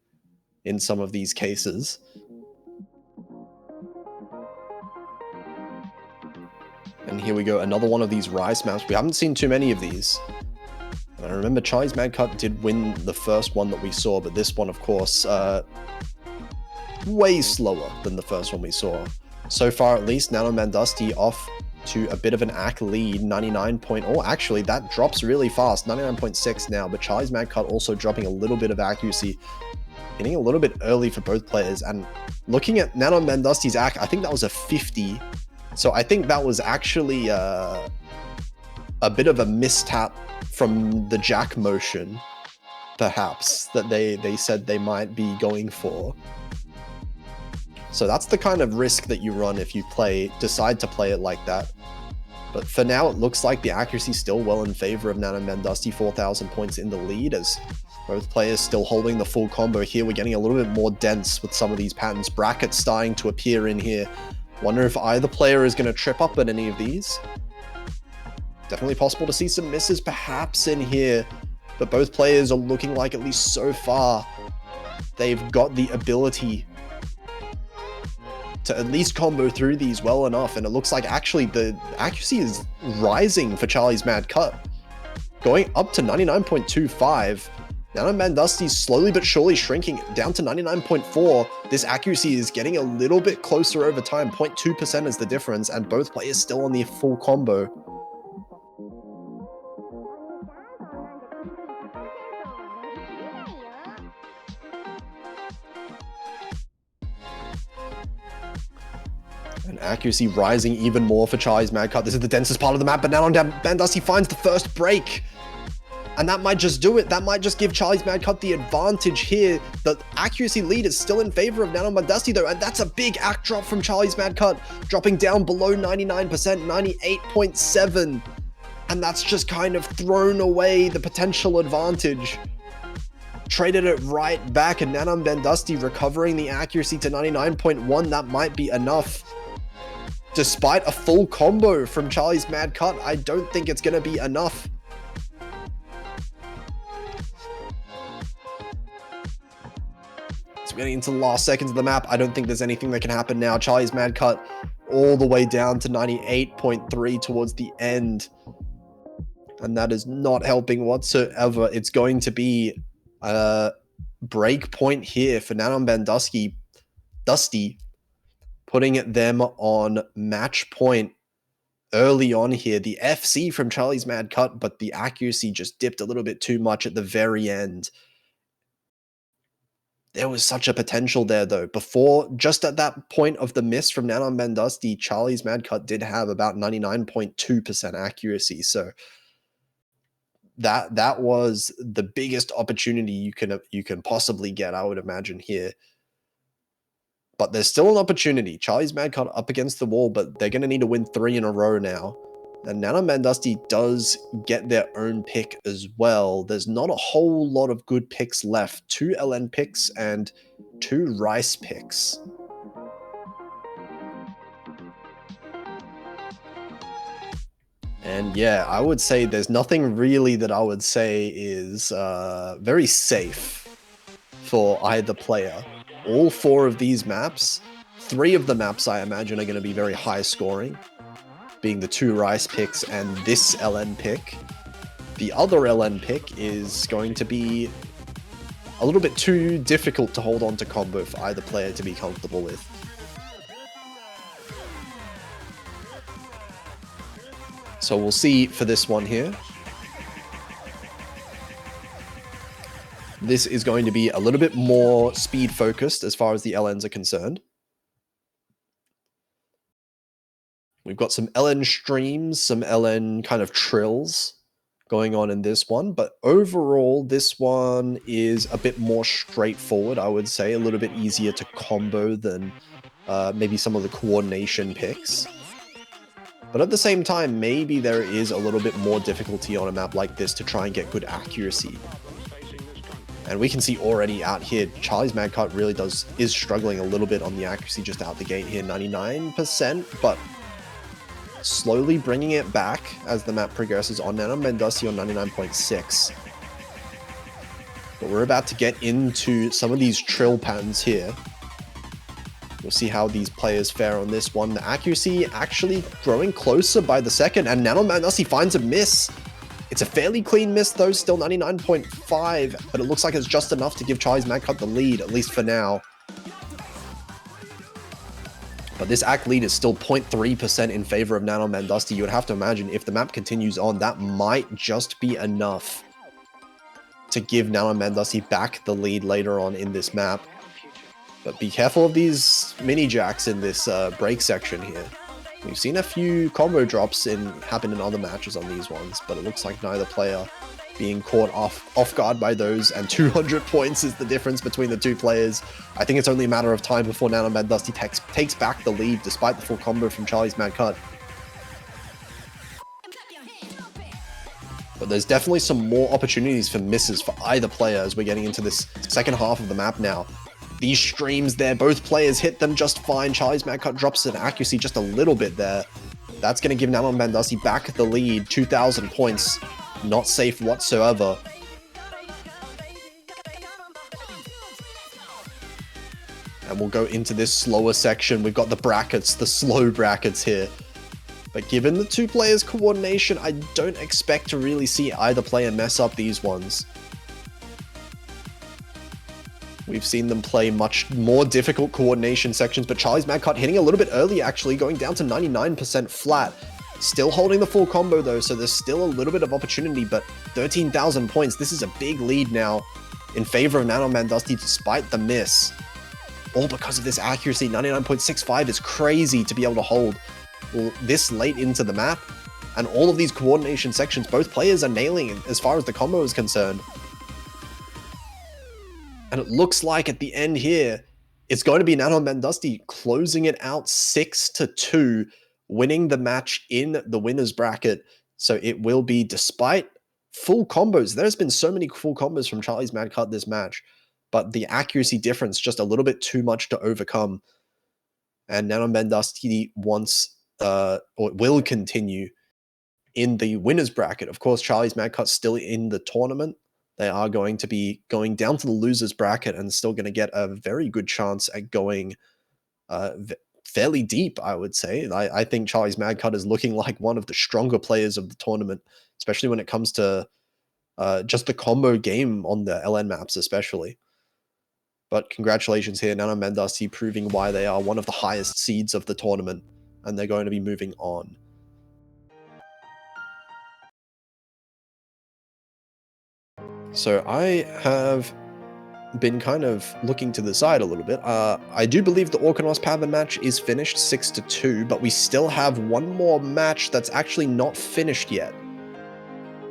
in some of these cases. And here we go, another one of these Rise maps. We haven't seen too many of these. And I remember CharlisMadCut did win the first one that we saw, but this one, of course, way slower than the first one we saw. So far, at least, nanonbandusty off to a bit of an AC lead, 99 point. Oh, actually, that drops really fast, 99.6 now, but CharlisMadCut also dropping a little bit of accuracy, hitting a little bit early for both players. And looking at nanonbandusty's AC, I think that was a 50. So I think that was actually a bit of a mistap from the Jack motion, perhaps, that they said they might be going for. So that's the kind of risk that you run if you decide to play it like that. But for now, it looks like the accuracy is still well in favor of nanonbandusty, 4,000 points in the lead, as both players still holding the full combo here. We're getting a little bit more dense with some of these patterns. Brackets starting to appear in here. Wonder if either player is going to trip up at any of these. Definitely possible to see some misses perhaps in here, but both players are looking like, at least so far, they've got the ability to at least combo through these well enough. And it looks like actually the accuracy is rising for CharlisMadCut, going up to 99.25. nanonbandusty's slowly but surely shrinking down to 99.4. This accuracy is getting a little bit closer over time. 0.2% is the difference, and both players still on the full combo. And Accuracy rising even more for CharlisMadCut. This is the densest part of the map, but nanonbandusty finds the first break. And that might just do it. That might just give CharlisMadCut the advantage here. The accuracy lead is still in favor of nanonbandusty though, and that's a big act drop from CharlisMadCut, dropping down below 99%, 98.7. And that's just kind of thrown away the potential advantage. Traded it right back, and nanonbandusty recovering the accuracy to 99.1. That might be enough. Despite a full combo from CharlisMadCut, I don't think it's going to be enough. So getting into the last seconds of the map, I don't think there's anything that can happen now. CharlisMadCut all the way down to 98.3 towards the end. And that is not helping whatsoever. It's going to be a break point here for nanonbandusty, putting them on match point early on here. The FC from CharlisMadCut, but the accuracy just dipped a little bit too much at the very end. There was such a potential there, though. Before, just at that point of the miss from nanonbandusty, CharlisMadCut did have about 99.2% accuracy. So that was the biggest opportunity you can possibly get, I would imagine, here. But there's still an opportunity. CharlisMadCut up against the wall, but they're going to need to win 3 in a row now. And nanonbandusty does get their own pick as well. There's not a whole lot of good picks left. 2 LN picks and 2 Rice picks. And yeah, I would say there's nothing really that I would say is very safe for either player. All 4 of these maps, 3 of the maps I imagine are going to be very high scoring, being the 2 Rice picks and this LN pick. The other LN pick is going to be a little bit too difficult to hold on to combo for either player to be comfortable with. So we'll see for this one here. This is going to be a little bit more speed focused as far as the LNs are concerned. We've got some LN streams, some LN kind of trills going on in this one, but overall this one is a bit more straightforward, I would say, a little bit easier to combo than maybe some of the coordination picks. But at the same time, maybe there is a little bit more difficulty on a map like this to try and get good accuracy. And we can see already out here, CharlisMadCut really is struggling a little bit on the accuracy just out the gate here, 99%, but slowly bringing it back as the map progresses on nanonbandusty on 99.6. But we're about to get into some of these trill patterns here. We'll see how these players fare on this one. The accuracy actually growing closer by the second, and nanonbandusty finds a miss. It's a fairly clean miss though, still 99.5, but it looks like it's just enough to give CharlisMadCut the lead, at least for now. But this ACK lead is still 0.3% in favor of nanonbandusty. You would have to imagine if the map continues on, that might just be enough to give nanonbandusty back the lead later on in this map. But be careful of these mini jacks in this break section here. We've seen a few combo drops happen in other matches on these ones, but it looks like neither player being caught off guard by those, and 200 points is the difference between the 2 players. I think it's only a matter of time before nanonbandusty takes back the lead despite the full combo from CharlisMadCut. But there's definitely some more opportunities for misses for either player as we're getting into this second half of the map now. These streams there, both players hit them just fine. CharlisMadCut drops an accuracy just a little bit there. That's going to give nanonbandusty back the lead, 2,000 points. Not safe whatsoever. And we'll go into this slower section. We've got the brackets, the slow brackets here. But given the 2 players' coordination, I don't expect to really see either player mess up these ones. We've seen them play much more difficult coordination sections, but CharlisMadCut hitting a little bit early, actually, going down to 99% flat. Still holding the full combo, though, so there's still a little bit of opportunity, but 13,000 points. This is a big lead now in favor of nanonbandusty despite the miss. all because of this accuracy. 99.65 is crazy to be able to hold this late into the map. And all of these coordination sections, both players are nailing as far as the combo is concerned. And it looks like at the end here, it's going to be nanonbandusty closing it out 6-2, winning the match in the winner's bracket. So it will be, despite full combos, there's been so many full combos from CharlisMadCut this match, but the accuracy difference just a little bit too much to overcome. And nanonbandusty wants, or will continue in the winner's bracket. Of course, CharlisMadCut's still in the tournament. They are going to be going down to the loser's bracket and still going to get a very good chance at going fairly deep, I would say. I think CharlisMadCut is looking like one of the stronger players of the tournament, especially when it comes to just the combo game on the LN maps especially. But congratulations here, nanonbandusty proving why they are one of the highest seeds of the tournament, and they're going to be moving on. So I have been kind of looking to the side a little bit. I do believe the Orkanos Pavan match is finished 6-2, but we still have one more match that's actually not finished yet.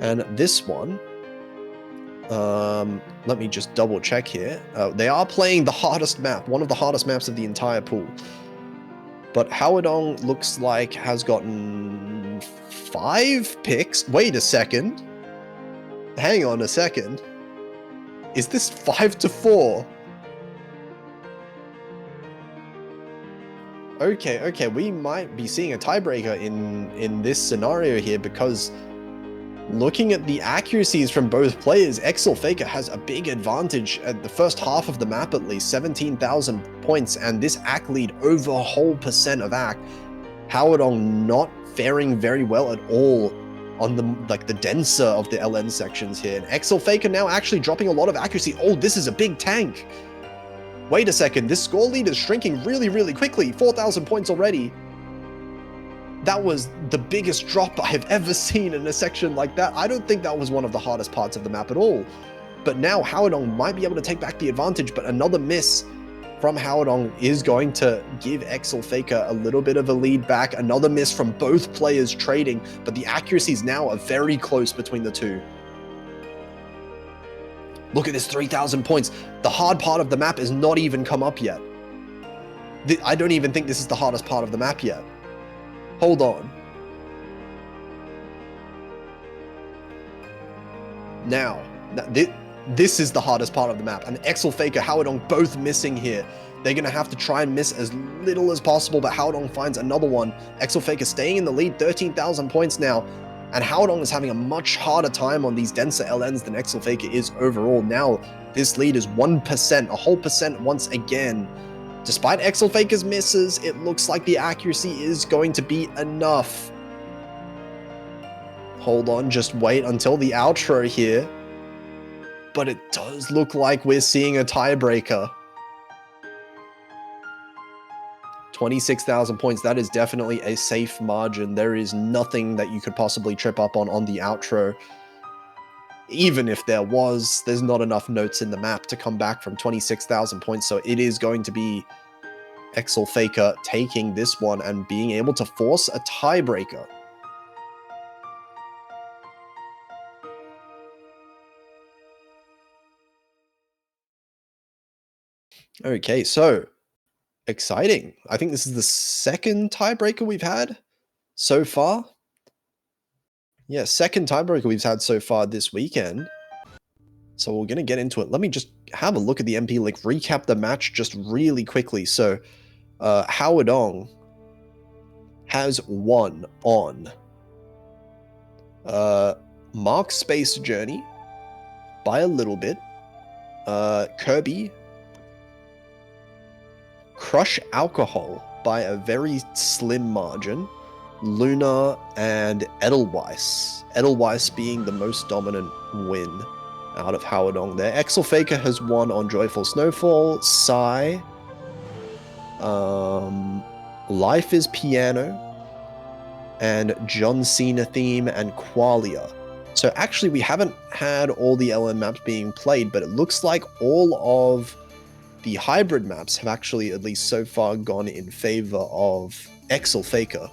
And this one, let me just double check here. They are playing the hardest map, one of the hardest maps of the entire pool. But howardong looks like has gotten 5 picks. Wait a second. Hang on a second. Is this 5-4? Okay, we might be seeing a tiebreaker in this scenario here, because looking at the accuracies from both players, Exilfaker has a big advantage at the first half of the map, at least 17,000 points, and this ACK lead over a whole percent of ACK. howardong not faring very well at all on the denser of the LN sections here. And Exilfaker now actually dropping a lot of accuracy. Oh, this is a big tank. Wait a second, this score lead is shrinking really, really quickly. 4,000 points already. That was the biggest drop I've ever seen in a section like that. I don't think that was one of the hardest parts of the map at all. But now howardong might be able to take back the advantage, but another miss from howardong is going to give Exilfaker a little bit of a lead back. Another miss from both players trading, but the accuracies now are very close between the two. Look at this 3,000 points. The hard part of the map is not even come up yet. I don't even think this is the hardest part of the map yet. Hold on. Now, this is the hardest part of the map, and Exilfaker, howardong both missing here. They're going to have to try and miss as little as possible, but howardong finds another one. Exilfaker staying in the lead, 13,000 points now, and howardong is having a much harder time on these denser LNs than Exilfaker is overall. Now, this lead is 1%, a whole percent once again. Despite Exilfaker's misses, it looks like the accuracy is going to be enough. Hold on, just wait until the outro here. But it does look like we're seeing a tiebreaker. 26,000 points, that is definitely a safe margin. There is nothing that you could possibly trip up on the outro. Even if there was, there's not enough notes in the map to come back from 26,000 points, so it is going to be Exilfaker taking this one and being able to force a tiebreaker. Okay, so exciting. I think this is the second tiebreaker we've had so far. Yeah, second tiebreaker we've had so far this weekend. So we're going to get into it. Let me just have a look at the MP League, recap the match just really quickly. So howardong has won on Mark Space Journey by a little bit. Kirby, Crush Alcohol by a very slim margin. Luna and Edelweiss. Edelweiss being the most dominant win out of howardong there. Exilfaker has won on Joyful Snowfall, Psy, Life is Piano, and John Cena Theme and Qualia. So actually we haven't had all the LN maps being played, but it looks like all of the hybrid maps have actually, at least so far, gone in favor of Exilfaker.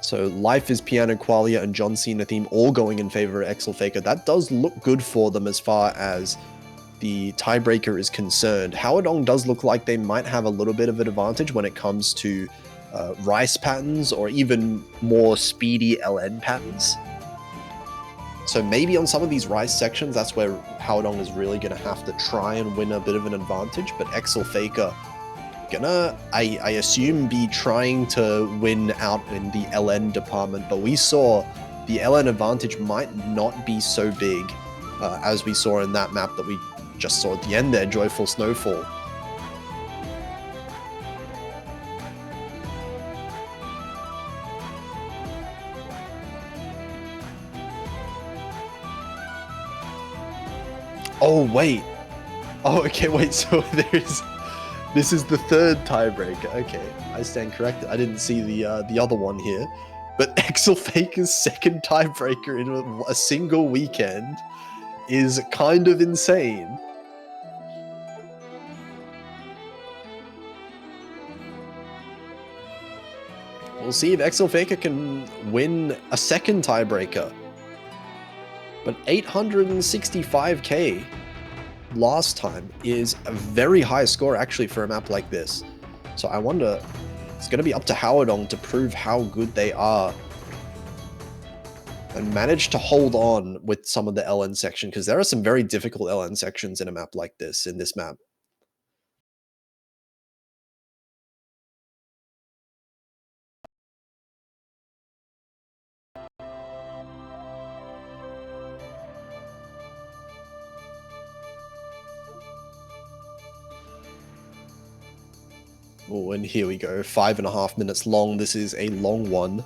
So Life is Piano Qualia and John Cena theme all going in favor of Exilfaker. That does look good for them as far as the tiebreaker is concerned. Howardong does look like they might have a little bit of an advantage when it comes to rice patterns or even more speedy LN patterns. So maybe on some of these rice sections, that's where Howardong is really going to have to try and win a bit of an advantage. But Exilfaker gonna, I assume, be trying to win out in the LN department. But we saw the LN advantage might not be so big as we saw in that map that we just saw at the end there, Joyful Snowfall. Oh, wait. Oh, okay, wait, so this is the third tiebreaker. Okay, I stand corrected. I didn't see the other one here. But Exilfaker's second tiebreaker in a single weekend is kind of insane. We'll see if Exilfaker can win a second tiebreaker. But 865k last time is a very high score actually for a map like this. So I wonder, it's going to be up to Howardong to prove how good they are and manage to hold on with some of the LN section, because there are some very difficult LN sections in a map like this, in this map. Oh, and here we go, 5.5 minutes long. This is a long one.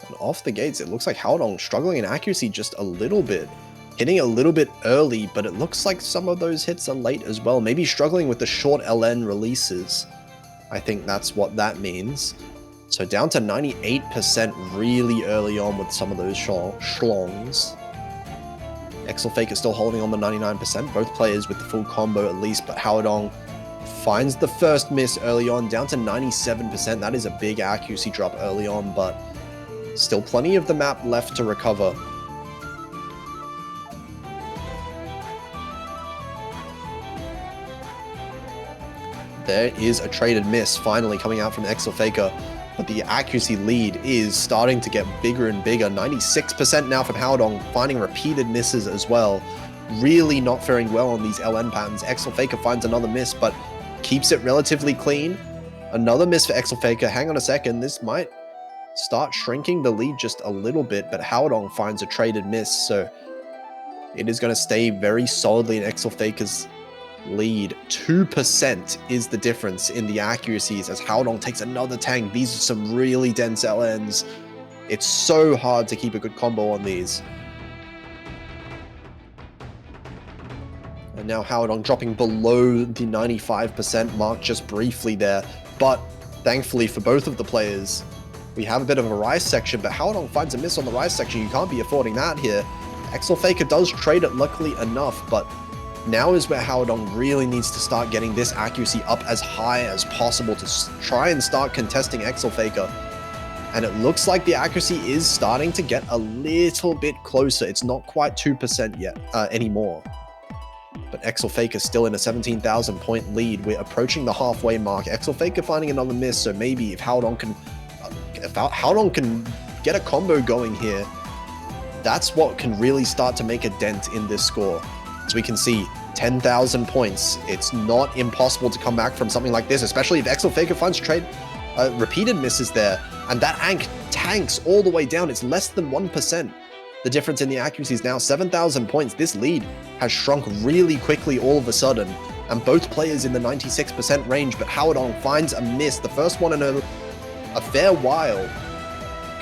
And off the gates, it looks like Howardong struggling in accuracy just a little bit. Hitting a little bit early, but it looks like some of those hits are late as well. Maybe struggling with the short LN releases. I think that's what that means. So down to 98% really early on with some of those schlongs. Exilfaker still holding on the 99%, both players with the full combo at least, but Howardong finds the first miss early on, down to 97%. That is a big accuracy drop early on, but still plenty of the map left to recover. There is a traded miss finally coming out from Exilfaker, but the accuracy lead is starting to get bigger and bigger. 96% now from Howardong, finding repeated misses as well. Really not faring well on these LN patterns. Exilfaker finds another miss, but keeps it relatively clean. Another miss for Exilfaker. Hang on a second, this might start shrinking the lead just a little bit, but Howardong finds a traded miss, so it is going to stay very solidly in Exilfaker's lead. 2% is the difference in the accuracies as Howardong takes another tank. These are some really dense LNs. It's so hard to keep a good combo on these. And now Howardong dropping below the 95% mark just briefly there. But thankfully for both of the players, we have a bit of a rise section, but Howardong finds a miss on the rise section. You can't be affording that here. Exilfaker does trade it luckily enough, but now is where Howardong really needs to start getting this accuracy up as high as possible to try and start contesting Exilfaker. And it looks like the accuracy is starting to get a little bit closer. It's not quite 2% yet anymore. But Exilfaker still in a 17,000 point lead. We're approaching the halfway mark. Exilfaker finding another miss, so maybe if Howardong can get a combo going here, that's what can really start to make a dent in this score. As we can see, 10,000 points. It's not impossible to come back from something like this, especially if Exilfaker finds repeated misses there. And that Ank tanks all the way down. It's less than 1%. The difference in the accuracy is now 7,000 points. This lead has shrunk really quickly all of a sudden. And both players in the 96% range, but Howardong finds a miss. The first one in a fair while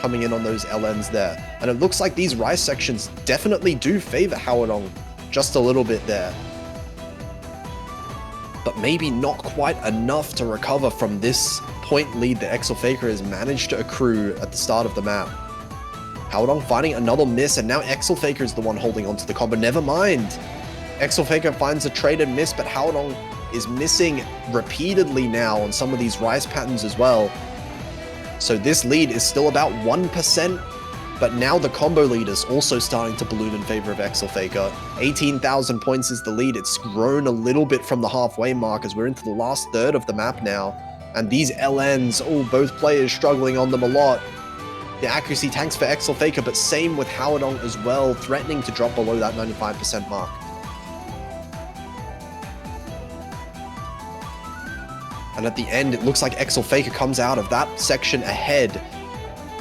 coming in on those LNs there. And it looks like these rise sections definitely do favor Howardong just a little bit there. but maybe not quite enough to recover from this point lead that Exilfaker has managed to accrue at the start of the map. howardong finding another miss, and now Exilfaker is the one holding onto the combo. Never mind. Exilfaker finds a trade and miss, but howardong is missing repeatedly now on some of these rise patterns as well. So this lead is still about 1%, but now the combo lead is also starting to balloon in favor of Exilfaker. 18,000 points is the lead. It's grown a little bit from the halfway mark as we're into the last third of the map now. And these LNs, both players struggling on them a lot. The accuracy tanks for Exilfaker, but same with howardong as well, threatening to drop below that 95% mark. And at the end, it looks like Exilfaker comes out of that section ahead.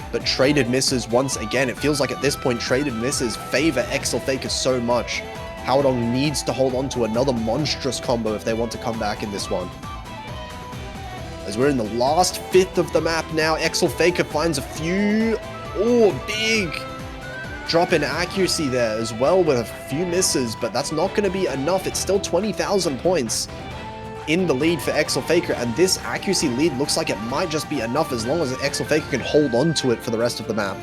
But traded misses once again. It feels like at this point, traded misses favor Exilfaker so much. howardong needs to hold on to another monstrous combo if they want to come back in this one. As we're in the last fifth of the map now, Exilfaker finds a few... big drop in accuracy there as well with a few misses, but that's not going to be enough. It's still 20,000 points in the lead for Exilfaker, and this accuracy lead looks like it might just be enough as long as Exilfaker can hold on to it for the rest of the map.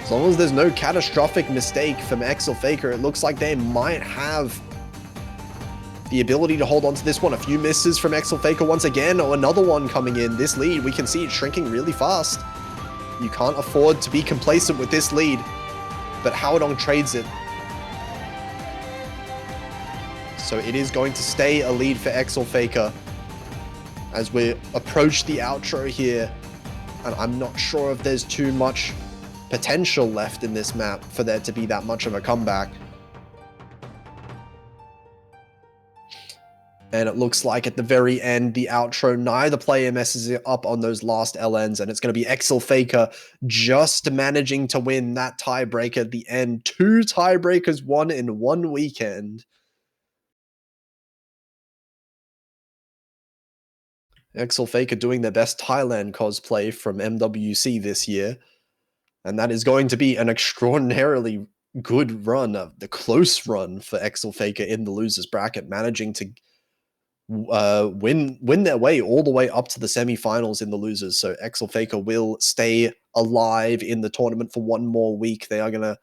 As long as there's no catastrophic mistake from Exilfaker, it looks like they might have the ability to hold on to this one. A few misses from Exilfaker once again, or another one coming in. This lead, we can see it shrinking really fast. You can't afford to be complacent with this lead, but howardong trades it. So it is going to stay a lead for Exilfaker as we approach the outro here. And I'm not sure if there's too much potential left in this map for there to be that much of a comeback. And it looks like at the very end, the outro, neither player messes it up on those last LNs, and it's going to be Exilfaker just managing to win that tiebreaker at the end. 2 tiebreakers won in one weekend. Exilfaker doing their best Thailand cosplay from MWC this year. And that is going to be an extraordinarily good run, the close run for Exilfaker in the losers bracket, managing to win their way all the way up to the semifinals in the losers. So Exilfaker will stay alive in the tournament for one more week. They are going to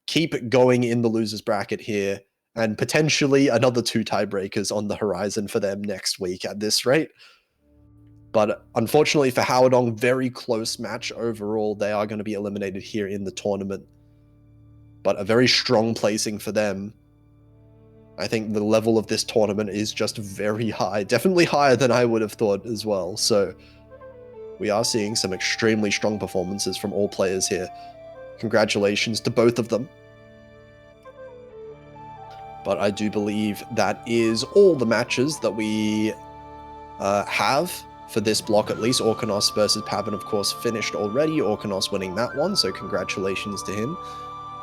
keep going in the losers bracket here, and potentially another 2 tiebreakers on the horizon for them next week at this rate. But unfortunately for howardong, very close match overall. They are going to be eliminated here in the tournament. But a very strong placing for them. I think the level of this tournament is just very high. Definitely higher than I would have thought as well. So we are seeing some extremely strong performances from all players here. Congratulations to both of them. But I do believe that is all the matches that we have for this block at least. Orkanos versus Pavan, of course, finished already. Orkanos winning that one, so congratulations to him.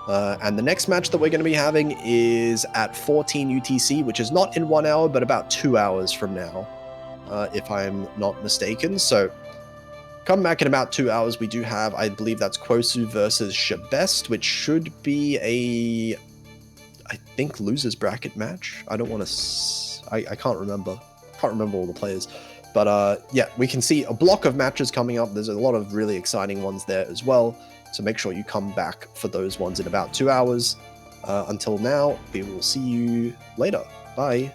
And the next match that we're going to be having is at 14 UTC, which is not in 1 hour, but about 2 hours from now, if I'm not mistaken. So come back in about 2 hours. We do have, I believe that's Kwosu versus Shabest, which should be a, I think, losers bracket match. I don't want to, I can't remember. Can't remember all the players. But yeah, we can see a block of matches coming up. There's a lot of really exciting ones there as well. So make sure you come back for those ones in about 2 hours. Until now, we will see you later. Bye.